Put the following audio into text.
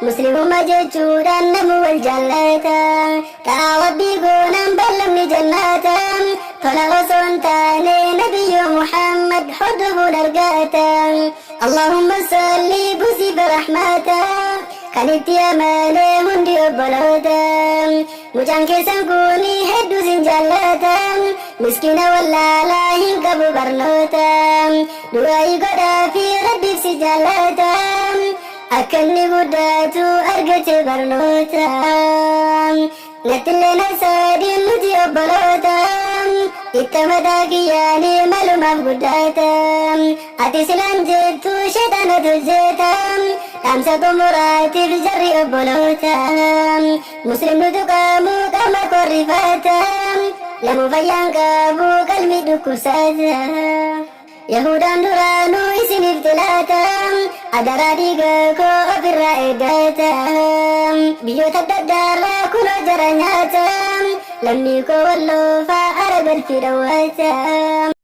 muslimummaa jechuudhaan nama wal jaallata karaa rabbii goonaan bal'amni jannata tola osoo hin taane nabiyyo Muhammad hordofuun argata Allahumma salli busi birahmata kan itti amane hundi obboloota mucaan keessan kuni hedduu sin jaallata miskiina wallaalaa hin qabu barnoota du'aayi godhaa fi rabbiif si jaallata akka inni guddatu argate barnoota nattillee na sadiin nuti obboloota itti mataa kiyyaanii malumaaf guddata ati silaan jettu sheexanatu jeta dhaamsa xumuraatiif jarri obboloota muslimni tuqaamu qaama korrifata lamuu fayyaan qabu qalbii dhukkubsata Yahudaan duraanuu isiniif tilaata adaraa dhiiga koo ofirraa eeggata biyyoota adda addaarraa kunoo jara nyaata lammii koo walloo fa'aa arabalfii dhawwaata